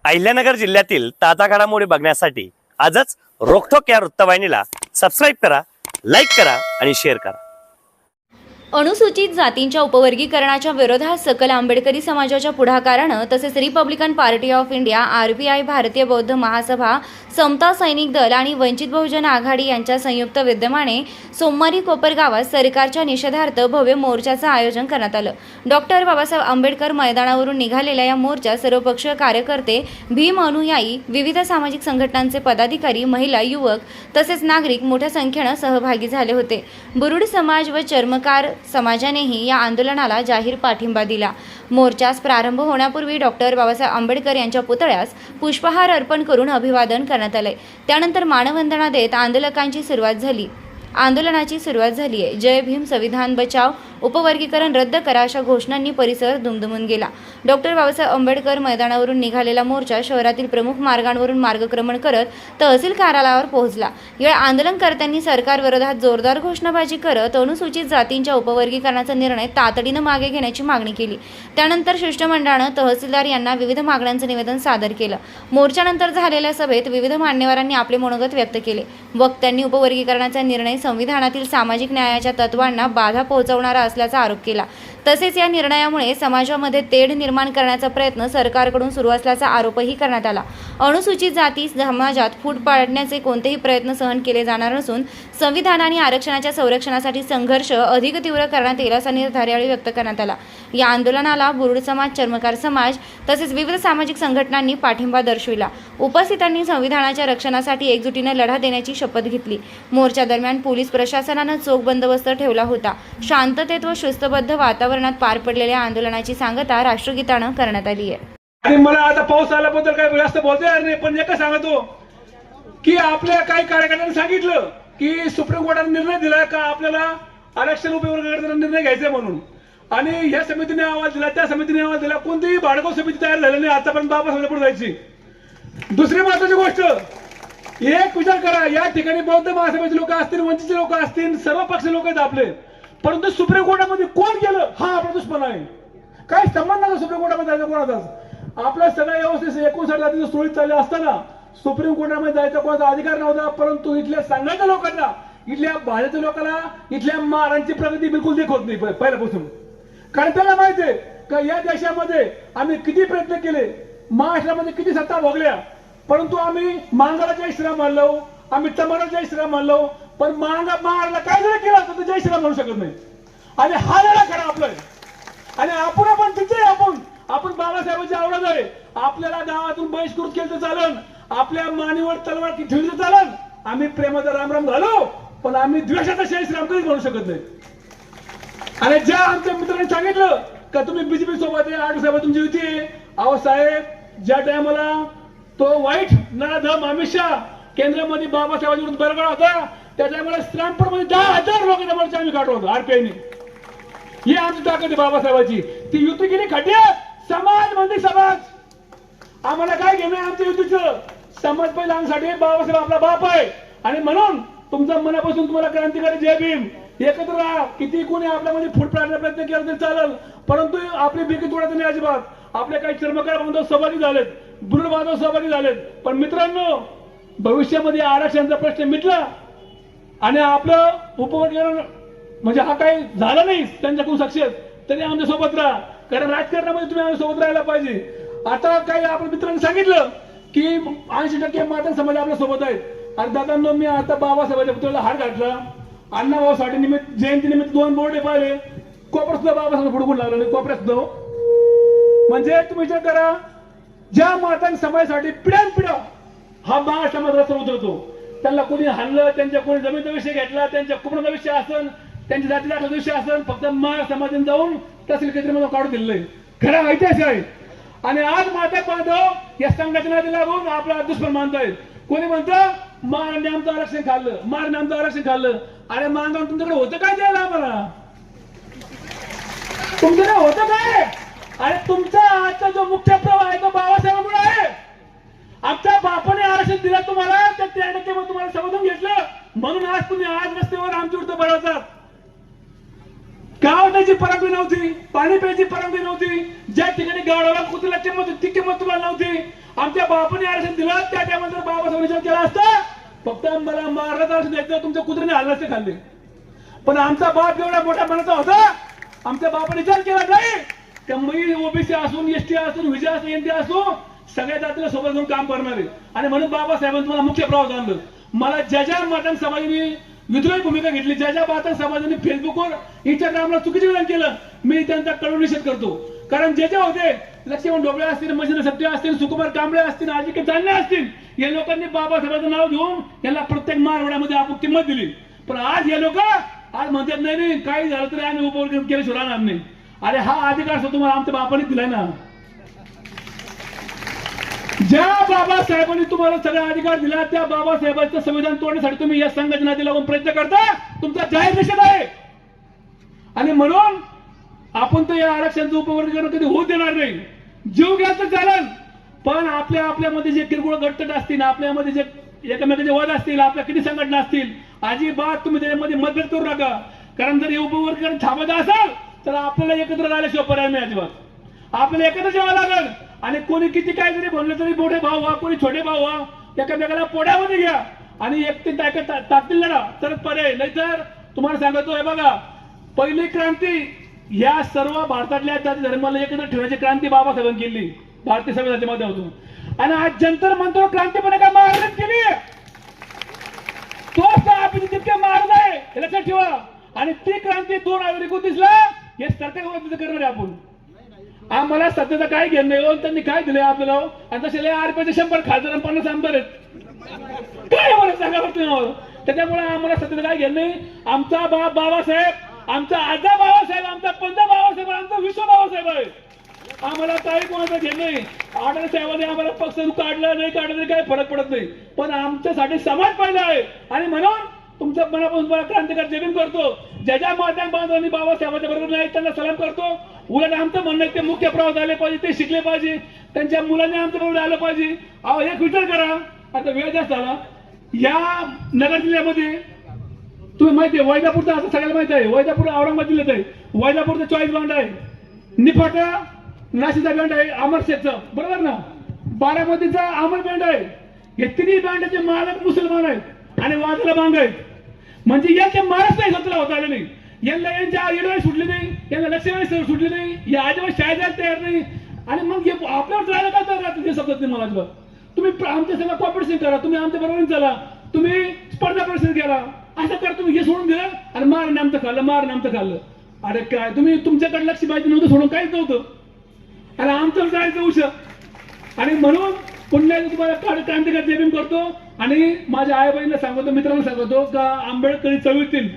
अहिल्यानगर जिल्ह्यातील ताजा घडामोडी बघण्यासाठी आजच रोखोक या वृत्तवाहिनीला सबस्क्राईब करा, लाईक करा आणि शेअर करा. अनुसूचित जातींच्या उपवर्गीकरणाच्या विरोधात सकल आंबेडकरी समाजाच्या पुढाकारानं तसेच Republican party of India, RPI, भारतीय बौद्ध महासभा, समता सैनिक दल आणि वंचित बहुजन आघाडी यांच्या संयुक्त विद्यमाने सोमवारी कोपरगावात सरकारच्या निषेधार्थ भव्य मोर्चाचं आयोजन करण्यात आलं. डॉक्टर बाबासाहेब आंबेडकर मैदानावरून निघालेल्या या मोर्चात सर्वपक्षीय कार्यकर्ते, भीम अनुयायी, विविध सामाजिक संघटनांचे पदाधिकारी, महिला, युवक तसेच नागरिक मोठ्या संख्येनं सहभागी झाले होते. बुरुड समाज व चर्मकार समाजानेही या आंदोलनाला जाहीर पाठिंबा दिला. मोर्चास प्रारंभ होण्यापूर्वी डॉक्टर बाबासाहेब आंबेडकर यांच्या पुतळ्यास पुष्पहार अर्पण करून अभिवादन करण्यात आले. त्यानंतर मानवंदना देत आंदोलनाची सुरुवात झाली आहे. जय भीम, संविधान बचाव, उपवर्गीकरण रद्द करा अशा घोषणांनी परिसर दुमदुमून गेला. डॉक्टर बाबासाहेब आंबेडकर मैदानावरून निघालेला मोर्चा शहरातील प्रमुख मार्गांवरून मार्गक्रमण करत तहसील कार्यालयावर पोहोचला. या आंदोलनकर्त्यांनी सरकारविरोधात जोरदार घोषणाबाजी करत अनुसूचित जातींच्या उपवर्गीकरणाचा निर्णय तातडीनं मागे घेण्याची मागणी केली. त्यानंतर शिष्टमंडळानं तहसीलदार यांना विविध मागण्यांचं निवेदन सादर केलं. मोर्चानंतर झालेल्या सभेत विविध मान्यवरांनी आपले मनोगत व्यक्त केले. वक्त्यांनी उपवर्गीकरणाचा निर्णय संविधानातील सामाजिक न्यायाच्या तत्वांना बाधा पोहोचवणारा असल्याचा आरोप केला. तसेच या निर्णयामुळे समाजामध्ये तेढ निर्माण करण्याचा प्रयत्न सरकारकडून सुरू असल्याचा आरोपही करण्यात आला. अनुसूचित जाती समाजात फूट पाडण्याचे कोणतेही प्रयत्न सहन केले जाणार नसून संविधान आणि आरक्षणाच्या संरक्षणासाठी संघर्ष अधिक तीव्र करण्यात येईल असा निर्धार यावेळी व्यक्त करण्यात आला. या आंदोलनाला बुरुड समाज, चर्मकार समाज तसेच विविध सामाजिक संघटनांनी पाठिंबा दर्शविला. उपस्थितांनी संविधानाच्या रक्षणासाठी एकजुटीने लढा देण्याची शपथ घेतली. मोर्चा दरम्यान पोलीस प्रशासनानं चोख बंदोबस्त ठेवला होता. शांततेत व शिस्तबद्ध वातावरणात पार पडलेल्या आंदोलनाची सांगता राष्ट्रगीतानं करण्यात आली आहे. आणि मला आता पाऊस आल्याबद्दल काही जास्त बोलता येणार नाही, पण एकच सांगतो की आपल्या काही कार्यकर्त्यांनी सांगितलं की सुप्रीम कोर्टाने निर्णय दिला का आपल्याला आरक्षण उपवर्गीकरणाचा निर्णय घ्यायचा म्हणून, आणि या समितीने अहवाल दिला, त्या समितीने अहवाल दिला. कोणतीही भाडगाव समिती तयार झाली नाही आतापर्यंत बाबासाहेब पुढे जायची. दुसरी महत्वाची गोष्ट, एक विचार करा, या ठिकाणी बौद्ध महासभेचे लोक असतील, वंचितचे लोक असतील, सर्व पक्ष लोक आहेत आपले, परंतु सुप्रीम कोर्टामध्ये कोण गेलं हा आपला दुष्पणा आहे. काही संबंध नाही सुप्रीम कोर्टामध्ये जायचं कोणाचाच. आपल्या सगळ्या व्यवस्थेत 59 जातीचं सुरळीत चालले असताना सुप्रीम कोर्टामध्ये जायचा कोणाचा अधिकार नव्हता. परंतु इथल्या संघाच्या लोकांना, इथल्या भाजपच्या लोकांना इथल्या महारांची प्रगती बिलकुल देखत नाही पहिल्यापासून. कारण त्यांना माहिती आहे का या देशामध्ये आम्ही किती प्रयत्न केले, महाराष्ट्रामध्ये किती सत्ता भोगल्या, परंतु आम्ही मांगाला जय श्रीराम मानलो, आम्ही तमाला जय श्रीराम मानलो, पण महाराला काय जरी केलं तर जय श्रीराम म्हणू शकत नाही. आणि हा लढा खरा आपला आहे. आणि आपण तिथे आपण बाबासाहेबांची आवडत आहे. आपल्याला गावातून बहिष्कृत केलं तर चालन, आपल्या मानेवर तलवार ठेवली तर चालन, आम्ही प्रेमाचा रामराम घालो, पण आम्ही द्वेषाचा जय श्रीराम कधीच म्हणू शकत नाही. आणि ज्या आमच्या मित्रांनी सांगितलं का तुम्ही बीजेपी सोबत आहे, आडू साहेब तुमची युती आहे, अहो साहेब, ज्या टायमाला तो वाईट नराधम अमित शहा केंद्रामध्ये बाबासाहेबांच्या विरुद्ध बरगळा होता, त्या टायमाला श्रामपूरमध्ये 10,000 लोकांचा मोर्चा आम्ही काढलो होतो RPI ने. ही आमची ताकद आहे बाबासाहेबांची. ती युती केली खड्ड्यात, समाज म्हणजे समाज. आम्हाला काय घेणं आहे आमच्या युतीचं? समाज पहिला आमच्यासाठी बाबासाहेब आपला बाप आहे. आणि म्हणून तुमच्या मनापासून तुम्हाला क्रांतिकारी जय भीम. एकत्र राहा. किती कोणी आपल्यामध्ये फूट पाडण्याचा प्रयत्न केला तरी चालेल, परंतु आपली बिकी तोडायचं नाही अजिबात. आपले काही चर्मकार बांधव सहभागी झालेत, बुरुड बांधव सहभागी झालेत, पण मित्रांनो भविष्यामध्ये आरक्षणाचा प्रश्न मिटला आणि आपलं उपवर्गीकरण म्हणजे हा काही झाला नाही त्यांच्याकडून सक्सेस, तरी आमच्या सोबत राहा. कारण राजकारणामध्ये तुम्ही आमच्या सोबत राहायला पाहिजे. आता काही आपल्या मित्रांनी सांगितलं की 80% माता समाज आपल्या सोबत आहेत. आणि दादांनो, मी आता बाबासाहेबांच्या पुतळ्याला हार घातला. अण्णाभाऊसाठी निमित्त जयंती निमित्त 2 बोर्डे पाहिले. कोपऱ्यात सुद्धा बाबासाहेब फुडकून लागला नाही, कोपऱ्यात सुद्धा. म्हणजे तुम्ही विचार करा, ज्या माता समाजासाठी पिढ्यानपिढ्या हा महाराष्ट्रामध्ये रस्ता उतरतो, त्यांना कोणी हाणलं, त्यांच्या कोणी जमिनीचा विषय घेतला, त्यांच्या कुपणाचा विषय असेल, त्यांच्या जाती दाखल्याचा विषय असेल, फक्त महाराष्ट्र समाजाने जाऊन तहसील केंद्रामध्ये काढून दिलेलं आहे. खरा ऐतिहासिक आहे. आणि आज माता बांधव या संघटनेला लागून आपला दुश्मन मानतायत. कोणी म्हणतं महाराजांनी आमचं आरक्षण खाल्लं, महाराजांनी आमचं आरक्षण खाल्लं. आणि मागून तुमच्याकडे होतं काय द्यायला आम्हाला? तुमच्याकडे होतं काय? आणि तुमचा आजचा जो मुख्य प्रवाह आहे तो बाबासाहेबांमुळे आहे. आमच्या बापाने आरक्षण दिलं तुम्हाला, तर 3% तुम्हाला समजून घेतलं, म्हणून आज तुम्ही आज रस्त्यावर आमच्या विरुद्ध बळवतात. गाव त्याची परवानगी नव्हती, पाणी प्यायची परवानगी नव्हती, ज्या ठिकाणी गावाला कुत्र्याला किंमत होती ती किंमत तुम्हाला नव्हती. आमच्या बापाने आरक्षण दिलं त्या टायमाला जर बाबासाहेब विचार केला असता फक्त मला मारण्याचं आरक्षण द्यायचं तुमच्या कुत्र्याने हल्ला असते खाल्ले. पण आमचा बाप एवढा मोठा मनाचा होता आमच्या बापाने विचार केला नाही त्या मी ओबीसी असून एसटी असून विजय असून एनटी असो सगळ्या जातीला सोबत घेऊन काम करणारे आणि म्हणून बाबासाहेबांनी मला मुख्य प्रवास आणलं. मला ज्या ज्या मातंग समाजाने विद्रोही भूमिका घेतली ज्या ज्या मातंग समाजाने फेसबुकवर इंस्टाग्रामला चुकीचे विधान केलं मी त्यांचा कडून निषेध करतो. कारण जे जे होते लक्ष्मण ढोबळे असतील मशिंद्र सत्ते असतील सुकुमार कांबळे असतील आजी चालणे असतील या लोकांनी बाबासाहेबांचं नाव घेऊन यांना प्रत्येक मारवाड्यामध्ये आपण किंमत दिली. पण आज हे लोक आज म्हणतात नाही काही झालं तरी आम्ही उपवर्ग केल्याशिवाय राहणार नाही. अरे हा अधिकार तुम्हाला आमच्या बापाने दिलाय ना. ज्या बाबासाहेबांनी तुम्हाला सगळा अधिकार दिला त्या बाबासाहेबांचं संविधान तोडण्यासाठी तुम्ही या संघटनातील लागून प्रयत्न करता तुमचा जाहीर निषेध आहे. आणि म्हणून आपण तर या आरक्षणाचं उपवर्गीकरण कधी होऊ देणार नाही. जीव घ्या तर चालेल पण आपल्यामध्ये जे किरकोळ गटतट असतील आपल्यामध्ये जे एकमेकांचे वाद असतील आपल्या किती संघटना असतील अजिबात तुम्ही त्याच्यामध्ये मतभेद करू नका. कारण जर हे उपवर्गीकरण थांबत असेल तर आपल्याला एकत्र राहिल्याशिवाय पर्याय नाही. अजिबात आपल्याला एकत्र जेवावं लागेल. आणि कोणी किती काय जरी म्हणलं तरी मोठे भाऊ व्हा कोणी छोटे भाऊ व्हा एकामेकाला पोड्यामध्ये घ्या आणि एकटी ताकदील लढा तर पर्याय नाही. तर तुम्हाला सांगतो हे बघा पहिली क्रांती या सर्व भारतातल्या जाती धर्माला एकत्र ठेवण्याची क्रांती बाबासाहेबांनी केली भारतीय संविधानाच्या माध्यमातून. आणि आज जंतर मंतर क्रांती पण एका महाराजांनी केली तोच आपण तितके महाराज आहे हे लक्षात ठेवा. आणि ती क्रांती 2029ला हे सरकार करणार आहे आपण. आम्हाला सध्याचं काय घेणं नाही त्यांनी काय दिलंय आपल्याला आणि तसे आरपीचे 100 खासदार 50 आमदार आहेत काय मला सांगा बरं. त्याच्यामुळे आम्हाला सध्याचं काय घेणं नाही. आमचा बाप बाबासाहेब आमचा आजा बाबासाहेब आमचा पंजा बाबासाहेब आमचा विश्व बाबासाहेब आहे. आम्हाला काही कोणाचं घेणं नाही. आढळ साहेबांनी आम्हाला पक्ष काढलं नाही काढलं नाही काही फरक पडत नाही पण आमच्यासाठी समाज पहिला आहे. आणि म्हणून तुमच्या मनापासून मला क्रांतिकारी जमीन करतो ज्या ज्या माध्यम बांधवांनी बाबासाहेबांच्या बरोबर नाही त्यांना सलाम करतो. उलट आमचं म्हणणं ते मुख्य प्रवास आले पाहिजे ते शिकले पाहिजे त्यांच्या मुलांनी आमच्या बरोबर आलं पाहिजे. एक विचार करा आता वेळ जास्त झाला या नगर जिल्ह्यामध्ये तुम्ही माहिती आहे वैजापूरचा आता सगळ्याला माहिती आहे वैजापूर औरंगाबाद जिल्ह्यात आहे. वैजापूरचा 40 बँड आहे निफाटा नाशिकचा बँड आहे अमरशेखचा बरोबर ना बारामतीचा अमर बँड आहे. हे तिन्ही बँडाचे मालक मुसलमान आहेत आणि वाजाला बांग आहेत. म्हणजे याचे महाराष्ट्र सत्तेला होता आले नाही यांना यांच्या येडवाई सुटली नाही यांना लक्षवेळी सुटली नाही या अजिबात शाळेत जायला तयार नाही. आणि मग आपल्यावर राहिलं का तर ते समजत नाही मला अजिबात. तुम्ही आमच्या सगळं कॉम्पिटिशन करा तुम्ही आमच्या बरोबर चला तुम्ही स्पर्धा परीक्षण करा असं करा तुम्ही हे सोडून दिलं आणि मारणे आमचं खाल्लं मारणे आमचं खाल्लं. अरे काय तुम्ही तुमच्याकडे लक्ष पाहिजे नव्हतं सोडून काहीच नव्हतं आणि आमचं जायचं उशा. आणि म्हणून पुन्हा तुम्हाला क्रांतिकारी जमीन करतो आणि माझ्या आई बहिणीला सांगतो मित्रांना सांगतो का आंबेडकरी चळवळीतील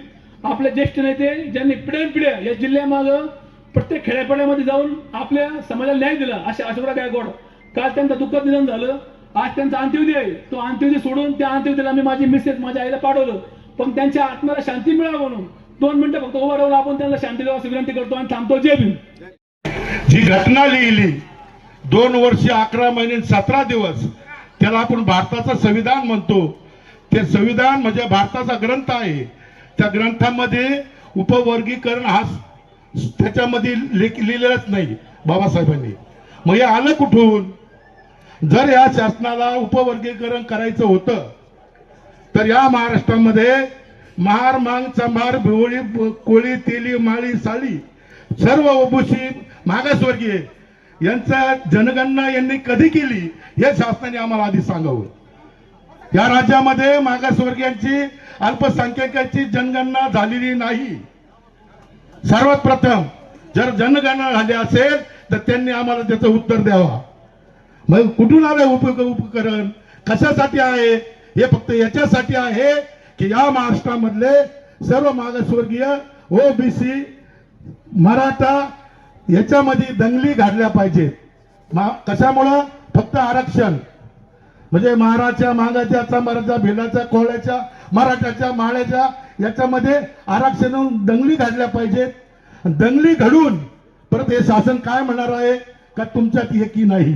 आपले ज्येष्ठ नेते ज्यांनी पिढ्यानपिढ्या या जिल्ह्यामागं प्रत्येक खेड्यापाड्यामध्ये जाऊन आपल्या समाजाला न्याय दिला असे अशोकराव गायकवाड काल त्यांचं दुःखद निधन झालं. आज त्यांचा अंत्यविधी आहे तो अंत्यविधी सोडून त्या अंत्यविधीला मी माझी मिसेस माझ्या आईला पाठवलं पण त्यांच्या आत्म्याला शांती मिळावं म्हणून 2 मिनिटं फक्त उभा राहून आपण त्यांना शांती द्यावी विनंती करतो आणि थांबतो. जय भीम. जी घटना लिहिली 2 वर्ष 11 महिने 17 दिवस त्याला आपण भारताचं संविधान म्हणतो. ते संविधान म्हणजे भारताचा ग्रंथ आहे. त्या ग्रंथामध्ये उपवर्गीकरण हा त्याच्यामध्ये लिहिलेलंच नाही बाबासाहेबांनी. मग हे आलं कुठून. जर या शासनाला उपवर्गीकरण करायचं होतं तर या महाराष्ट्रामध्ये महार मांग चंभार भिवळी कोळी तेली माळी साळी सर्व ओबीसी मागासवर्गीय यांचा जनगणना यांनी कधी केली हे शासनाने आम्हाला आधी सांगावं. या राज्यामध्ये मागासवर्गीयांची अल्पसंख्याकांची जनगणना झालेली नाही. सर्वात प्रथम जर जनगणना झाली असेल तर त्यांनी आम्हाला त्याचं उत्तर द्यावा. मग कुठून आलं उपकरण कशासाठी आहे हे फक्त याच्यासाठी आहे की या महाराष्ट्रामधले सर्व मागासवर्गीय ओबीसी मराठा याच्यामध्ये दंगली घडल्या पाहिजेत. कशामुळं फक्त आरक्षण म्हणजे महाराच्या मागाच्या चंभाराच्या भिलाच्या कोळ्याच्या मराठ्याच्या माळ्याच्या याच्यामध्ये आरक्षण दंगली घडल्या पाहिजेत. दंगली घडून परत हे शासन काय म्हणणार आहे का तुमच्यात एकी नाही.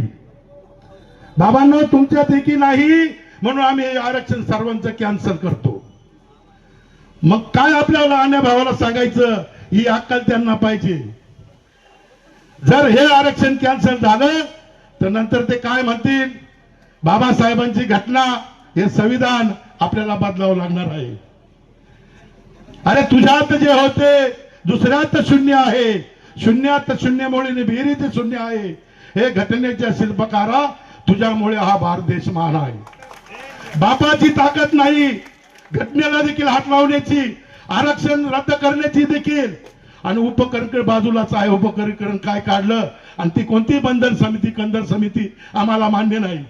बाबांनो तुमच्यात एकी नाही म्हणून आम्ही हे आरक्षण सर्वांचं कॅन्सल करतो. मग काय आपल्याला अन्य भावाला सांगायचं ही अक्कल त्यांना पाहिजे. जर हे आरक्षण कॅन्सल झालं तर नंतर ते काय म्हणतील बाबासाहेबांची घटना, हे संविधान आपल्याला बदलावं लागणार आहे. अरे तुझ्यात जे होते दुसऱ्यात शून्य आहे, शून्यात शून्यमुळे विहिरीत शून्य आहे. हे घटनेच्या शिल्पकारा, तुझ्यामुळे हा भारत देश महान आहे. बापाची ताकद नाही घटनेला देखील हात लावण्याची, आरक्षण रद्द करण्याची देखील. आणि उपकरण बाजूलाच आहे, उपकरण काय काढलं आणि ती कोणती बंधन समिती, कंदर समिती आम्हाला मान्य नाही.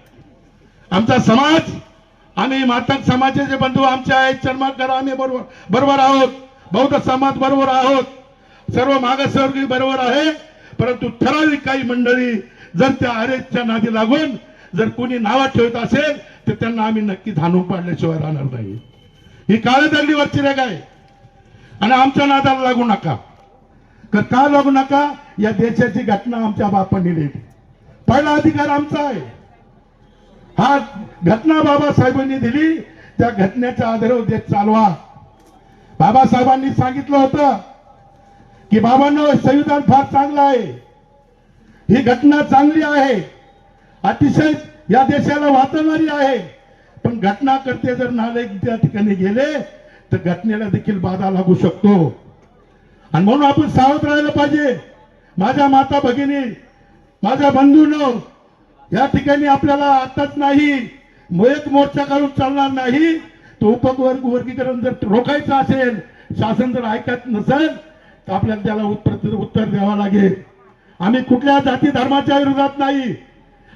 आमचा समाज, आम्ही मातंग समाजाचे बंधू आमचे आहेत, चर्मकार आम्ही बरोबर आहोत, बौद्ध समाज बरोबर आहोत, सर्व मागासवर्गीय बरोबर आहे. परंतु ठराविक काही मंडळी जर त्या आरेच्या नादी लागून जर कोणी नावं ठेवत असेल तर त्यांना आम्ही नक्की धानून पाडल्याशिवाय राहणार नाही. ही काळ्या दगडीवरची रेग आहे आणि आमच्या नादाला लागू नका. का लागू नका? या देशाची घटना आमच्या बापांनी लिहिली, पहिला अधिकार आमचा आहे. हा घटना बाबासाहेबांनी दिली, त्या घटनेच्या आधारावर देश चालवा. बाबासाहेबांनी सांगितलं होतं की बाबांनो, संविधान फार चांगलं आहे, ही घटना चांगली आहे, अतिशय या देशाला वाचवणारी आहे. पण घटना करते जर नालायक त्या ठिकाणी गेले तर घटनेला देखील बाधा लागू शकतो. आणि म्हणून आपण सावध राहायला पाहिजे. माझ्या माता भगिनी, माझ्या बंधूंनो, या ठिकाणी आपल्याला आताच नाही, एक मोर्चा काढून चालणार नाही. तो वर्गीकरण जर रोखायचं असेल, शासन जर ऐकत नसेल तर आपल्याला त्याला उत्तर द्यावं लागेल. आम्ही कुठल्या जाती धर्माच्या विरोधात नाही.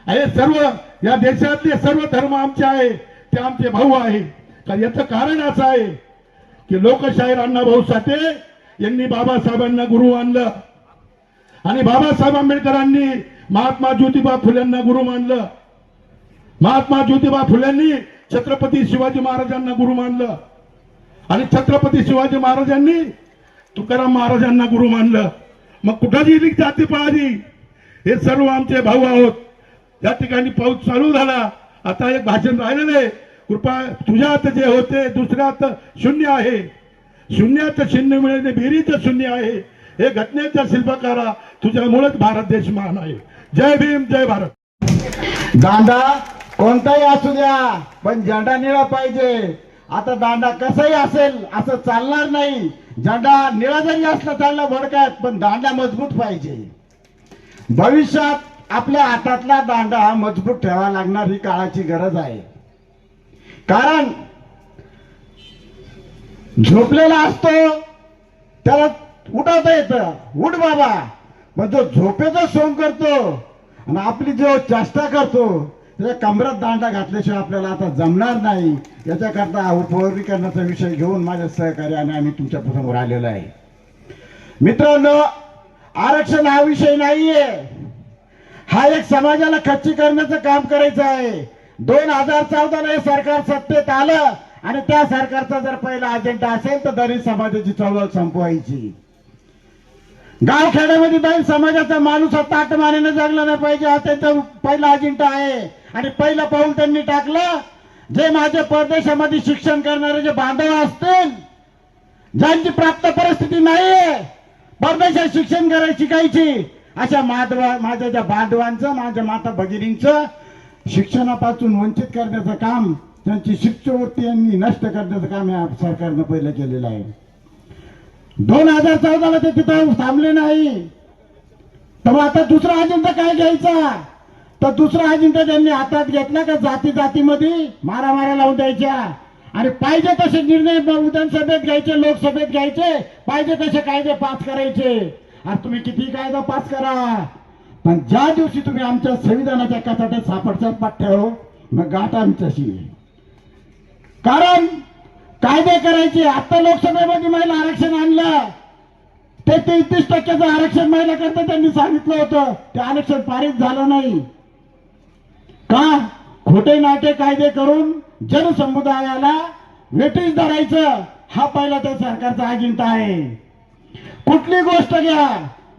हे सर्व या देशातले सर्व धर्म आमचे आहे, ते आमचे भाऊ आहे. तर याचं कारण असं आहे की लोकशाहीर अण्णाभाऊ साठे यांनी बाबासाहेबांना गुरु मानलं आणि बाबासाहेब आंबेडकरांनी महात्मा ज्योतिबा फुलेंना गुरु मानलं. महात्मा ज्योतिबा फुलेंनी छत्रपती शिवाजी महाराजांना गुरु मानलं आणि छत्रपती शिवाजी महाराजांनी तुकाराम महाराजांना गुरु मानलं. मग कुठं गेली जाती पळाली? हे सर्व आमचे भाऊ आहोत. या ठिकाणी पाऊस चालू झाला, आता एक भाषण राहिलेलं आहे. कृपा तुझ्यात जे होते दुसऱ्यात शून्य आहे, शून्यात शून्य मिळणे विहिरीत शून्य आहे. हे घटनेच्या शिल्पकारा, तुझ्यामुळेच भारत देश महान आहे. जय भीम, जय भारत. दांडा कोणताही असू द्या, पण झेंडा निळा पाहिजे. आता दांडा कसाही असेल असं चालणार नाही. झेंडा निळा जरी असला चालला भडकात, पण दांडा मजबूत पाहिजे. भविष्यात आपल्या हातातला दांडा मजबूत ठेवावा लागणार, ही काळाची गरज आहे. कारण झोपलेला असतो त्याला उठवता येतं, उठ बाबा, पण जो झोपेचा सोंग करतो आणि आपली जो चेष्टा करतो त्याच्या कमरात दांडा घातल्याशिवाय आपल्याला आता जमणार नाही. याच्याकरता उपवर्गीकरणाचा विषय घेऊन माझ्या सहकार्याने आम्ही तुमच्या समोर आलेलो आहे. मित्रांनो, आरक्षण हा विषय नाहीये, हा एक समाजाला खच्ची करण्याचं काम करायचं आहे. 2014 हे सरकार सत्तेत आलं आणि त्या सरकारचा जर पहिला अजेंडा असेल तर दलित समाजाची चळवळ संपवायची. गावखेड्यामध्ये दलित समाजाचा माणूस ताटमानेने जगला नाही पाहिजे, हा त्यांचा पहिला अजेंडा आहे. आणि पहिलं पाऊल त्यांनी टाकलं. जे माझे परदेशामध्ये शिक्षण करणारे जे बांधव असतील, ज्यांची प्राप्त परिस्थिती नाहीये परदेशात शिक्षण शिकायची, अशा माझ्या ज्या बांधवांचं, माझ्या माता भगिनींचं शिक्षणापासून वंचित करण्याचं काम, त्यांची शिष्यवृत्ती यांनी नष्ट करण्याचं काम या सरकारनं पहिलं केलेलं आहे. 2014 ते तिथं थांबले नाही. तर आता दुसरा अजेंडा काय घ्यायचा? तर दुसरा अजेंडा त्यांनी हातात घेतला का जातीमध्ये मारामाऱ्या लावून द्यायच्या आणि पाहिजे तसे निर्णय विधानसभेत घ्यायचे, लोकसभेत घ्यायचे, पाहिजे तसे कायदे पास करायचे. आणि तुम्ही किती कायदा पास करा, पण ज्या दिवशी तुम्ही आमच्या संविधानाच्या कचाट्यात सापडचाल पाठ्यावर मग गाठ आमच्याशी. कारण कायदे करायचे. आता लोकसभेमध्ये महिला आरक्षण आणलं, ते 33% आरक्षण महिला करता त्यांनी सांगितलं होतं, ते आरक्षण पारित झालं नाही का? खोटे नाटे कायदे करून जनसमुदायाला वेठीस धरायचं, हा पहिला त्या सरकारचा अजेंडा आहे. कुठली गोष्ट घ्या,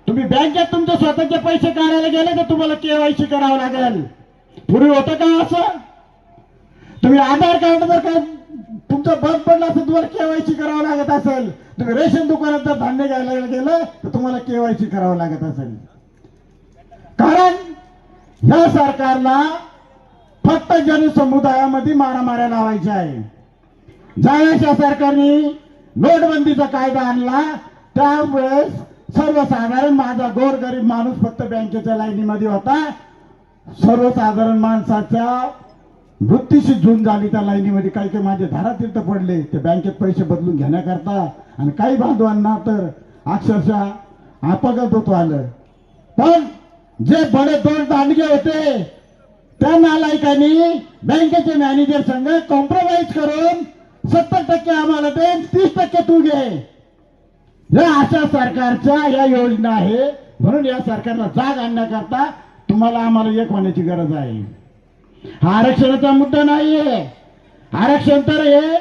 तुम्ही बँकेत तुमचे स्वतःचे पैसे काढायला गेले तर तुम्हाला केवायसी करावं लागेल. पूर्वी होतं का असं? तुम्ही आधार कार्ड जर काय तुमचं बंद पडलं असेल तुम्हाला केवायसी करावं लागत असेल. तुम्ही रेशन दुकानात जर धान्य घ्यायला गेलं तर तुम्हाला केवायसी करावं लागत असेल. कारण या सरकारला फक्त जनसमुदायामध्ये मारामाऱ्या लावायच्या आहे. ज्यावेळेस या सरकारने नोटबंदीचा कायदा आणला त्यावेळेस सर्वसाधारण माझा गोरगरीब माणूस फक्त बँकेच्या लाईनीमध्ये होता. सर्वसाधारण माणसाच्या वृत्तीशी झुंज झाली त्या लाईनीमध्ये. काही काही माझे धारातीर्थ पडले ते बँकेत पैसे बदलून घेण्याकरता, आणि काही बांधवांना तर अक्षरशः अपघात होतो आलं. पण जे बडे दोन दांडगे होते त्या नालायकांनी बँकेचे मॅनेजर संघ कॉम्प्रोमाइज करून 70% आम्हाला दे, 30% तू घे. या अशा सरकारच्या या योजना आहे. म्हणून या सरकारला जाग आणण्याकरता तुम्हाला आम्हाला एक होण्याची गरज आहे. हा आरक्षणाचा मुद्दा नाहीये. आरक्षण तर हे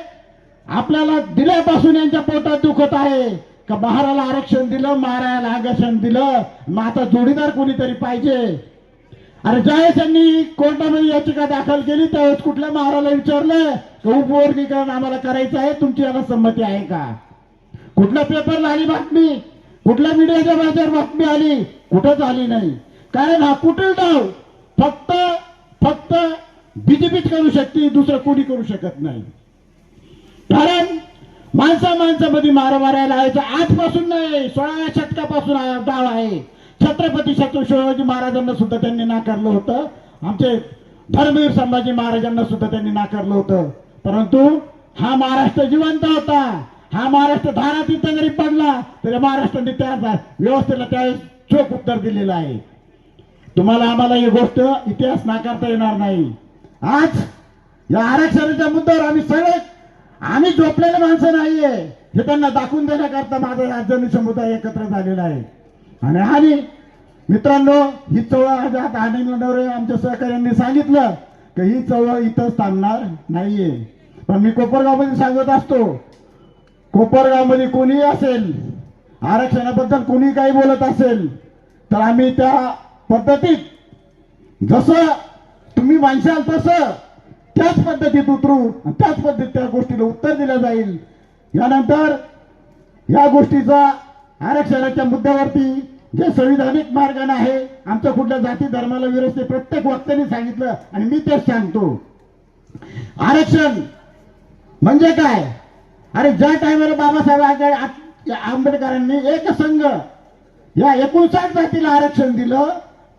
आपल्याला दिल्यापासून यांच्या पोटात दुखत आहे का महाराला आरक्षण दिलं, महाराला आरक्षण दिलं, मग आता जोडीदार कोणीतरी पाहिजे. अरे ज्यावेळेस यांनी कोर्टामध्ये याचिका दाखल केली त्यावेळेस कुठल्या महाराला विचारलं की उपवर्गीकरण आम्हाला करायचं आहे, तुमची याला संमती आहे का? कुठल्या पेपरला आली बातमी, कुठल्या मीडियाच्या बाजार बातमी आली? कुठंच आली नाही. कारण हा कुठे डाव फक्त बीजेपीच करू शकते, दुसरं कोणी करू शकत नाही. कारण माणसामध्ये मारामाऱ्या लावायचा आजपासून नाही, 16व्या शतकापासून डाव आहे. छत्रपती शिवाजी महाराजांना सुद्धा त्यांनी नाकारलं होतं, आमचे धर्मवीर संभाजी महाराजांना सुद्धा त्यांनी नाकारलं होतं. परंतु हा महाराष्ट्र जिवंत होता. हा महाराष्ट्र धारातीर्थ जरी पडला तरी महाराष्ट्राने त्या व्यवस्थेला त्यावेळेस चोख उत्तर दिलेलं आहे. तुम्हाला आम्हाला ही गोष्ट इतिहास नाकारता येणार नाही. आज या आरक्षणाच्या मुद्द्यावर आम्ही झोपलेले माणसं नाहीये हे त्यांना दाखवून देण्याकरता माझा राज्याने समुदाय एकत्र झालेला आहे. आणि मित्रांनो, ही चळवळ आज आनंदनवरे आमच्या सहकार्यांनी सांगितलं की ही चळवळ इथंच थांबणार नाहीये. पण मी कोपरगावमध्ये सांगत असतो, कोपरगावमध्ये कोणी असेल आरक्षणाबद्दल कोणी काही बोलत असेल तर आम्ही त्या पद्धतीत जसं तुम्ही मानशाल तसं त्याच पद्धतीत उतरू आणि त्याच पद्धतीत त्या गोष्टीला उत्तर दिलं जाईल. यानंतर या गोष्टीचा आरक्षणाच्या मुद्द्यावरती जे संविधानिक मार्गाने आहे, आमच्या कुठल्या जाती धर्माला विरोध ते प्रत्येक वक्त्याने सांगितलं आणि मी तेच सांगतो. आरक्षण म्हणजे काय? अरे ज्या टाइमला बाबासाहेब आंबेडकरांनी एकसंघ या 59 जातीला आरक्षण दिलं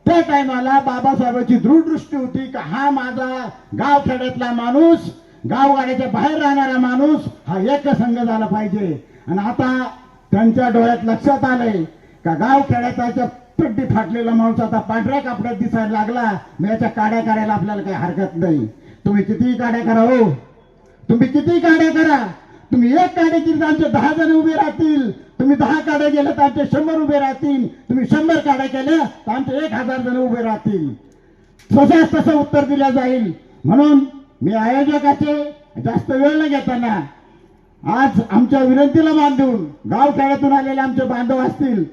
त्या टाइमाला बाबासाहेबांची दूरदृष्टी होती की हा माझा गावखेड्यातला माणूस, गावगाड्याच्या बाहेर राहणारा माणूस हा एकसंघ झाला पाहिजे. आणि आता त्यांच्या डोळ्यात लक्षात आलंय का गावखेड्याचा पट्टी फाटलेला माणूस आता पांढऱ्या कापड्यात दिसायला लागला, मग याच्या काड्या करायला आपल्याला काही हरकत नाही. तुम्ही कितीही काड्या करा, हो तुम्ही कितीही काड्या करा, तुम्ही एक काड्या केली तर आमचे 10 जण उभे राहतील, तुम्ही 10 काड्या गेल्या तर आमचे 100 उभे राहतील, तुम्ही 100 काड्या केल्या तर आमचे 1000 जण उभे राहतील. तसं उत्तर दिलं जाईल. म्हणून मी आयोजकाचे जास्त वेळ न घेताना आज आमच्या विनंतीला मान देऊन गावखेड्यातून आलेले आमचे बांधव असतील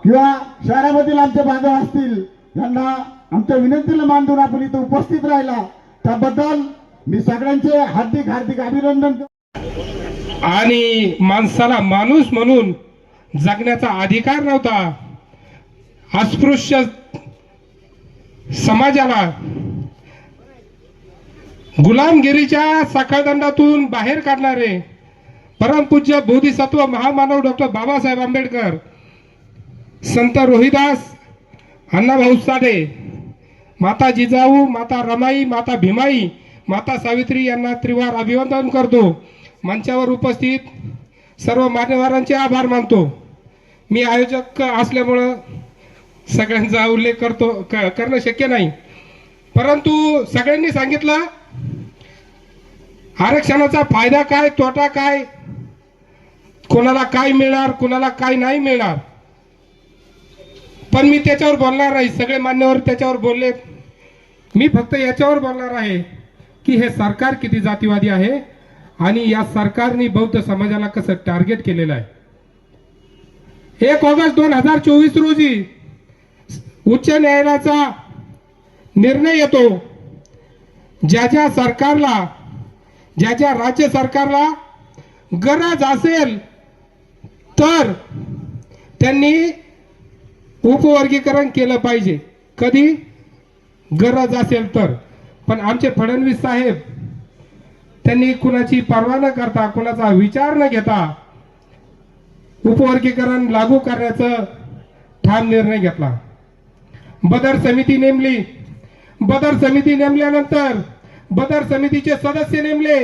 किंवा शहरामधील आमचे बांधव असतील यांना आमच्या विनंतीला मान देऊन आपण इथं उपस्थित राहिला त्याबद्दल मी सगळ्यांचे हार्दिक अभिनंदन करतो. आणि माणसाला माणूस म्हणून जगण्याचा अधिकार नव्हता. अस्पृश्य समाजाला गुलामगिरीच्या साखळदंडातून बाहेर काढणारे परमपूज्य बोधिसत्व महामानव डॉक्टर बाबासाहेब आंबेडकर, संत रोहिदास, अण्णाभाऊ साठे, माता जिजाऊ, माता रमाई, माता भीमाई, माता सावित्री यांना त्रिवार अभिवादन करतो. मंचावर उपस्थित सर्व मान्यवरांचे आभार मानतो. मी आयोजक असल्यामुळं सगळ्यांचा उल्लेख करणं शक्य नाही, परंतु सगळ्यांनी सांगितलं आरक्षणाचा फायदा काय, तोटा काय, कोणाला काय मिळणार, कोणाला काय नाही मिळणार. पण मी त्याच्यावर बोलणार नाही, सगळे मान्यवर त्याच्यावर बोलले. मी फक्त याच्यावर बोलणार आहे की हे सरकार किती जातीवादी आहे आणि या सरकारने बौद्ध समाजाला कसं टार्गेट केलेलं आहे. 1 ऑगस्ट 2024 रोजी उच्च न्यायालयाचा निर्णय येतो. ज्या राज्य सरकारला गरज असेल तर त्यांनी उपवर्गीकरण केलं पाहिजे. कधी गरज असेल तर. पण आमचे फडणवीस साहेब त्यांनी कुणाची पर्वा न करता, कुणाचा विचार न घेता उपवर्गीकरण लागू करण्याचा ठाम निर्णय घेतला. बदर समिती नेमली. बदर समिती नेमल्यानंतर बदर समितीचे सदस्य नेमले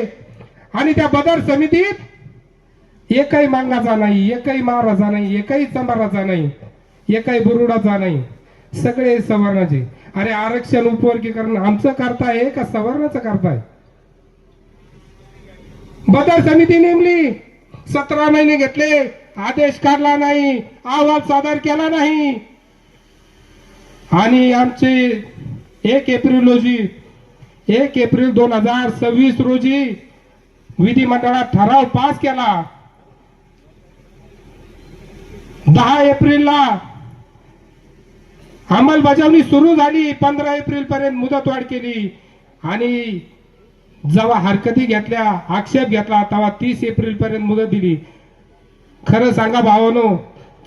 आणि त्या बदर समितीत एकही मांगाचा नाही, एकही महाराजा नाही, एकही चंबाराचा नाही, एकही बुरुडाचा नाही, सगळे सवर्णाचे. अरे आरक्षण उपवर्गीकरण आमचं करताय का सवर्णाचं करताय? बदर समिती नेमली, 17 महिने घेतले, आदेश काढला नाही, अहवाल सादर केला नाही आणि आमचे 1 एप्रिल 2026 रोजी विधिमंडळात ठराव पास केला. 10 एप्रिलला अंमलबजावणी सुरू झाली. 15 एप्रिल पर्यंत मुदतवाढ केली आणि जेव्हा हरकती घेतल्या, आक्षेप घेतला, तेव्हा 30 एप्रिल पर्यंत मुदत दिली. खरं सांगा भावानो,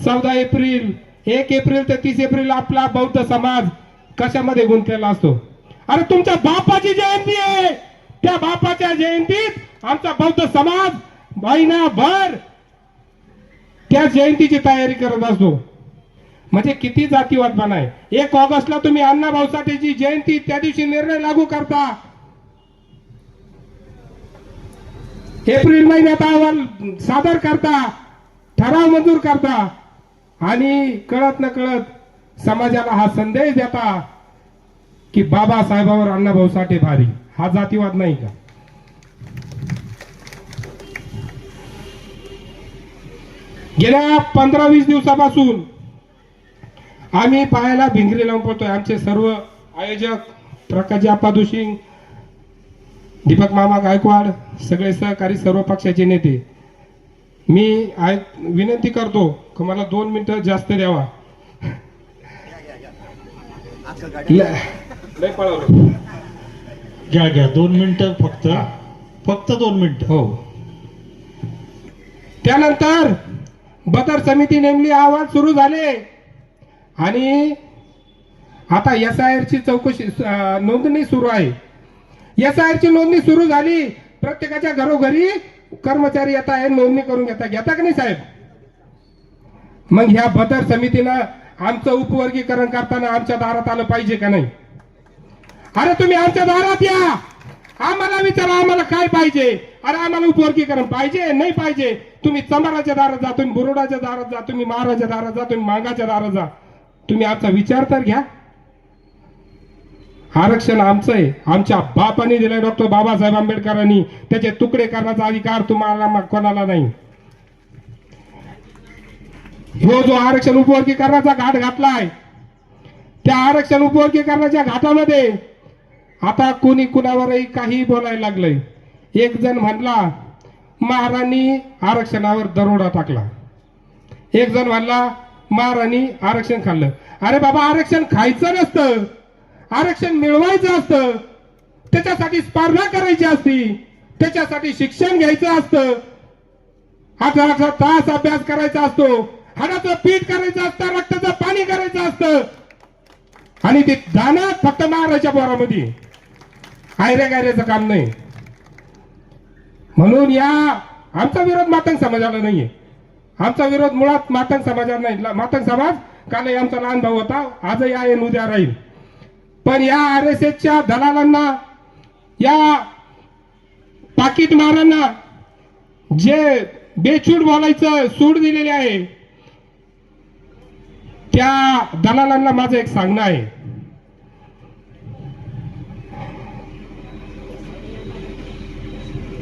14 एप्रिल 1 एप्रिल ते 30 एप्रिल आपला बौद्ध समाज कशामध्ये गुंतलेला असतो? अरे तुमच्या बापाची जयंती आहे, त्या बापाच्या जयंतीत आमचा बौद्ध समाज महिनाभर त्या जयंतीची तयारी करत असतो. म्हणजे किती जातीवादपणा आहे. 1 ऑगस्टला तुम्ही अण्णाभाऊ साठेची जयंती, त्या दिवशी निर्णय लागू करता. एप्रिल महिन्यात अहवाल सादर करता, ठराव मंजूर करता आणि कळत न कळत समाजाला हा संदेश देता की बाबासाहेबांवर अण्णाभाऊ साठे भारी. हा जातीवाद नाही का? गेल्या 15-20 दिवसापासून आम्ही पाहायला भिंगरी लावून पडतोय. आमचे सर्व आयोजक प्रकाशजी आप्पा दुशिंग, दीपक मामा गायकवाड, सगळे सहकारी, सर्व पक्षाचे नेते. मी विनंती करतो की मला 2 मिनिटं जास्त द्यावा. लय पळवलं. घ्या 2 मिनिटं फक्त 2 मिनिटं. हो. त्यानंतर बदर समिती नेमली, अहवाल सुरू झाले आणि आता SIR ची चौकशी, नोंदणी सुरू आहे. SIR ची नोंदणी सुरू झाली. प्रत्येकाच्या घरोघरी कर्मचारी येत आहे, नोंदणी करून घेता का नाही साहेब? मग ह्या बदर समितीनं आमचं उपवर्गीकरण करताना आमच्या दारात आलं पाहिजे का नाही? अरे तुम्ही आमच्या दारात या, आम्हाला विचारा आम्हाला काय पाहिजे. अरे आम्हाला उपवर्गीकरण पाहिजे नाही पाहिजे, तुम्ही चंबाराच्या दारात जा, तुम्ही बुरुडाच्या दारात जा, तुम्ही महाराच्या दारात जा, तुम्ही मांगाच्या दारात जा, तुम्ही आमचा विचार तर घ्या. आरक्षण आमचं आहे, आमच्या बापाने दिलंय, डॉक्टर बाबासाहेब आंबेडकरांनी. त्याचे तुकडे करण्याचा अधिकार तुम्हाला कोणाला नाही. हो जो आरक्षण उपवर्गीकरणाचा घाट घातलाय, त्या आरक्षण उपवर्गीकरणाच्या घाटामध्ये आता कोणी कुणावरही काही बोलायला लागलंय. एक जण म्हणला महाराणी आरक्षणावर दरोडा टाकला, एक जण म्हणला महाराणी आरक्षण खाल्लं. अरे बाबा, आरक्षण खायचं नसतं, आरक्षण मिळवायचं असतं, त्याच्यासाठी स्पर्धा करायची असती, त्याच्यासाठी शिक्षण घ्यायचं असतं, 18 तास अभ्यास करायचा असतो, हाडाचं पीठ करायचं असतं, रक्ताचं पाणी करायचं असतं आणि ते जाणं फक्त महाराच्या पोरामध्ये आयऱ्या गायऱ्याचं काम नाही. म्हणून या आमचा विरोध मातंग समाजाला नाहीये. आमचा विरोध मुळात मातंग समाजाला नाही. मातंग समाज कालही आमचा लहान भाऊ होता, आजही आहे, उद्या राहील. पण या RSSच्या दलालांना, या पाकिट मारांना जे बेछूट बोलायचं सूट दिलेली आहे, त्या दलालांना माझं एक सांगणं आहे.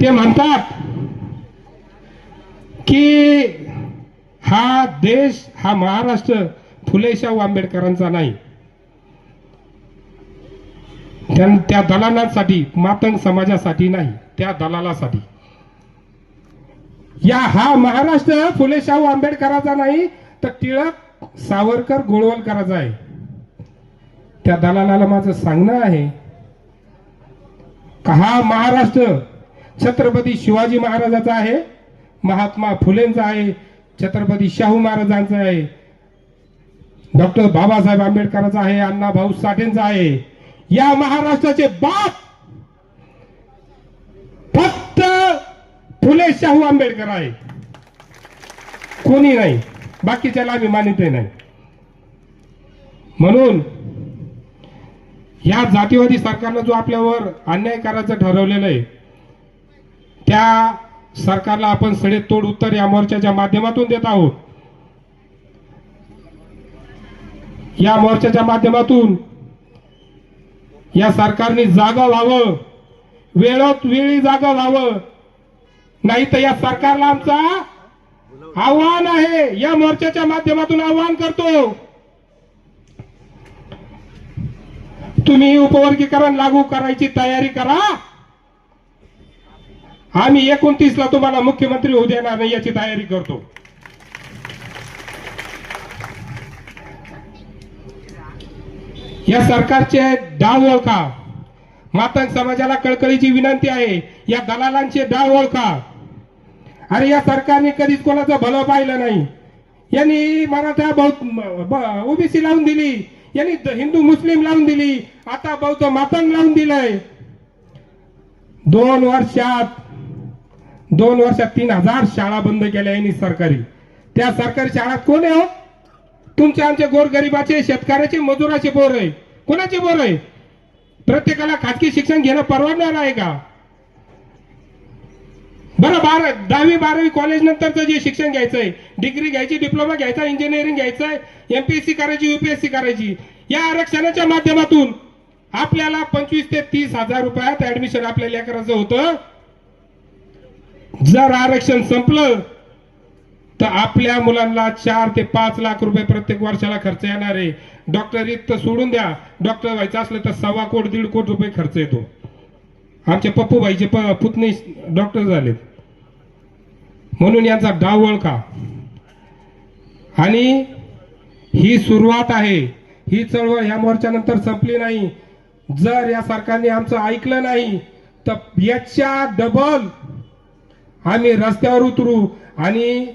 ते म्हणतात की हा देश, हा महाराष्ट्र फुले शाहू आंबेडकरांचा नाही. त्या दलालांसाठी, मातंग समाजासाठी नाही, त्या दलालासाठी. हा महाराष्ट्र फुले शाहू आंबेडकरांचा नाही, तर टिळक, सावरकर, गोळवलकरांचा आहे. त्या दलालाला माझं सांगणं आहे का हा महाराष्ट्र छत्रपती शिवाजी महाराजांचा आहे, महात्मा फुलेंचा आहे, छत्रपती शाहू महाराजांचा आहे, डॉक्टर बाबासाहेब आंबेडकरांचा आहे, अण्णाभाऊ साठेंचा आहे. या महाराष्ट्राचे बाप फुले शाहू आंबेडकर आहे, कोणी नाही, बाकीच्याला आम्ही मानितही नाही. म्हणून ह्या जातीवादी सरकारनं जो आपल्यावर अन्याय करायचं ठरवलेलं आहे त्या सरकारला आपण सडेतोड उत्तर या मोर्चाच्या माध्यमातून देत आहोत. या मोर्चाच्या माध्यमातून या सरकारने जागा व्हावं, वेळोत वेळी जागा व्हावं, नाही तर या सरकारला आमचा आव्हान आहे. या मोर्चाच्या माध्यमातून आव्हान करतो, तुम्ही उपवर्गीकरण लागू करायची तयारी करा. आम्ही 29 ला तुम्हाला मुख्यमंत्री होऊ देणार नाही याची तयारी करतो. या सरकारचे डाव ओळखा. मातंग समाजाला कळकळीची विनंती आहे, या दलालांचे डाव ओळखा. अरे या सरकारने कधीच कोणाचं भलं पाहिलं नाही. यांनी मराठा ओबीसी लावून दिली, यांनी हिंदू मुस्लिम लावून दिली, आता बौद्ध मातंग लावून दिलंय. 2 वर्षात 3000 शाळा बंद केल्या यांनी सरकारी. त्या सरकारी शाळात कोण आहे हो? तुमचे आमचे गोरगरिबाचे, शेतकऱ्याचे, मजुराचे पोर आहे. कोणाचे पोर आहे? प्रत्येकाला खाजगी शिक्षण घेणं परवडणार आहे का? बरं 10वी 12वी कॉलेज नंतरचं जे शिक्षण घ्यायचंय, डिग्री घ्यायची, डिप्लोमा घ्यायचा, इंजिनिअरिंग घ्यायचंय, एमपीएससी करायची, युपीएससी करायची, या आरक्षणाच्या माध्यमातून आपल्याला 25 ते 30 हजार रुपयात ऍडमिशन आपल्या लेकराचं होतं. जर आरक्षण संपलं तर आपल्या मुलांना 4 ते 5 लाख रुपये प्रत्येक वर्षाला खर्च येणार आहे. डॉक्टरीत तर सोडून द्या, डॉक्टर व्हायचं असलं तर 1.25 कोटी 1.5 कोटी रुपये खर्च येतो. आमचे पप्पूबाईचे पुतणे डॉक्टर झालेत. म्हणून यांचा डाव ओळखा. आणि ही सुरुवात आहे, ही चळवळ या मोर्चानंतर संपली नाही. जर या सरकारने आमचं ऐकलं नाही तर याच्या डबल आम्ही रस्त्यावर उतरू. आणि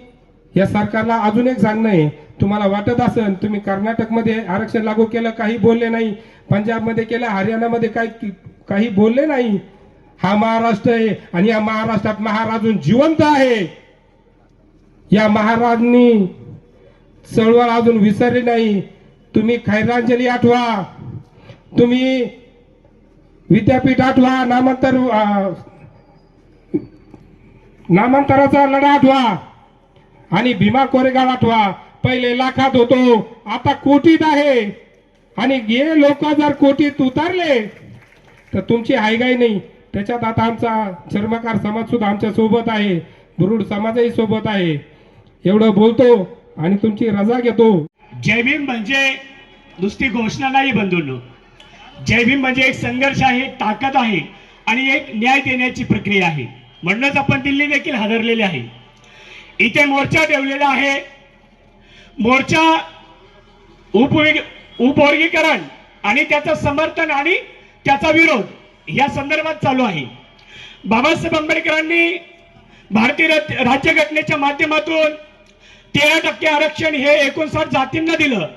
या सरकारला अजून एक सांगणं आहे, तुम्हाला वाटत असेल तुम्ही कर्नाटकमध्ये आरक्षण लागू केलं, काही बोलले नाही, पंजाबमध्ये केलं, हरियाणामध्ये काही बोलले नाही. हा महाराष्ट्र आहे आणि या महाराष्ट्रात महाराज अजून जिवंत आहे. या महाराजांनी चळवळ अजून विसरली नाही. तुम्ही खैरांजली आठवा, तुम्ही विद्यापीठ आठवा, नामांतराचा लढा आठवा आणि भीमा कोरेगाव आठवा. पहिले लाखात होतो, आता कोटीत आहे. आणि हे लोक जर कोटीत उतरले तर तुमची हायगाई नाही. त्याच्यात आता आमचा चर्मकार समाज सुद्धा आमच्या सोबत आहे, बुरुड समाजही सोबत आहे. एवढं बोलतो आणि तुमची रजा घेतो. जय भीम म्हणजे नुसती घोषणा नाही बंधूंनो. जय भीम म्हणजे एक संघर्ष आहे, ताकद आहे आणि एक न्याय देण्याची प्रक्रिया आहे. म्हणूनच आपण दिल्ली देखील हादरलेले आहे. इथे मोर्चा ठेवलेला आहे. मोर्चा उपवर्गीकरण आणि त्याचं समर्थन आणि त्याचा विरोध या संदर्भात चालू आहे. बाबासाहेब आंबेडकरांनी भारतीय राज्यघटनेच्या माध्यमातून 13% आरक्षण हे 59 जातींना दिलं.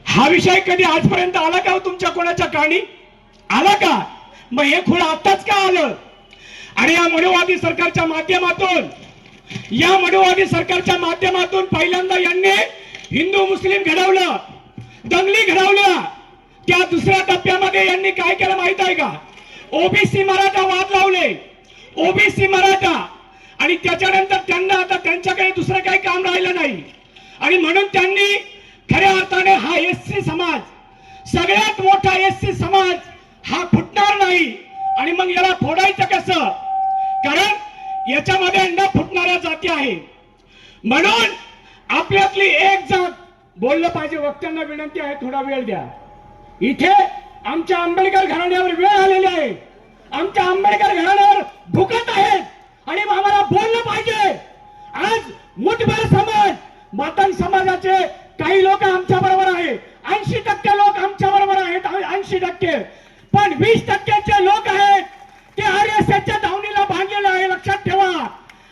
हा विषय कधी आजपर्यंत आला का तुमच्या कोणाच्या कानी आला का? मग हे खुळ आताच का आलं? आणि या मनुवादी सरकारच्या माध्यमातून पहिल्यांदा यांनी हिंदू मुस्लिम घडवलं, दंगली घडवल्या. त्या दुसऱ्या टप्प्यामध्ये यांनी काय केलं माहित आहे का? ओबीसी मराठा वाद लावले, ओबीसी मराठा. आणि त्याच्यानंतर त्यांना आता त्यांच्याकडे दुसरं काही काम राहिलं नाही. आणि म्हणून त्यांनी खऱ्या अर्थाने हा एससी समाज, सगळ्यात मोठा एससी समाज हा फुटणार नाही. आणि मग याला फोडायचं कसं? कारण याच्यामध्ये न फुटणाऱ्या जाती आहे. म्हणून आपल्यातली एक जात बोललं पाहिजे. वक्त्यांना विनंती आहे, थोडा वेळ द्या. इथे आमच्या आंबेडकर घराण्यावर वेळ आलेली आहे. आमच्या आंबेडकर घराण्यावर भुकत आहेत आणि आम्हाला बोललं पाहिजे. आज मुठभर समाज, मातंग समाजाचे काही लोक आमच्या बरोबर आहे. 80% लोक आमच्या बरोबर आहेत, 80%. पण 20% लोक आहेत ते आरएसएसच्या दावणीला बांधलेले आहे, लक्षात ठेवा.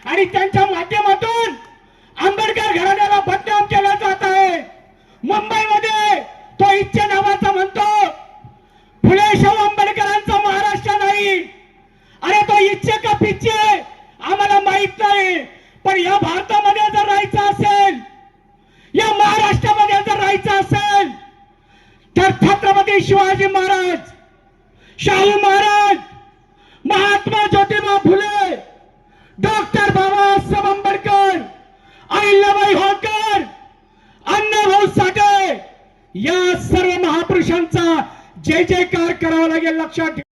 आणि त्यांच्या माध्यमातून आंबेडकर घराण्याला बदनाम केलं जात आहे. मुंबईमध्ये तो इच्छे नावाचा म्हणतो, फुले शाहू आंबेडकरांचा महाराष्ट्र नाही. अरे तो इच्छे का पिच्छे? आम्हाला छत्रपती शिवाजी महाराज, शाहू महाराज, महात्मा ज्योतिबा फुले, डॉक्टर बाबासाहेब आंबेडकर, अहिल्याबाई होळकर, अण्णाभाऊ साठे या सर्व महापुरुषांचा जय जयकार करावा लागेल. लक्षात ठेवा.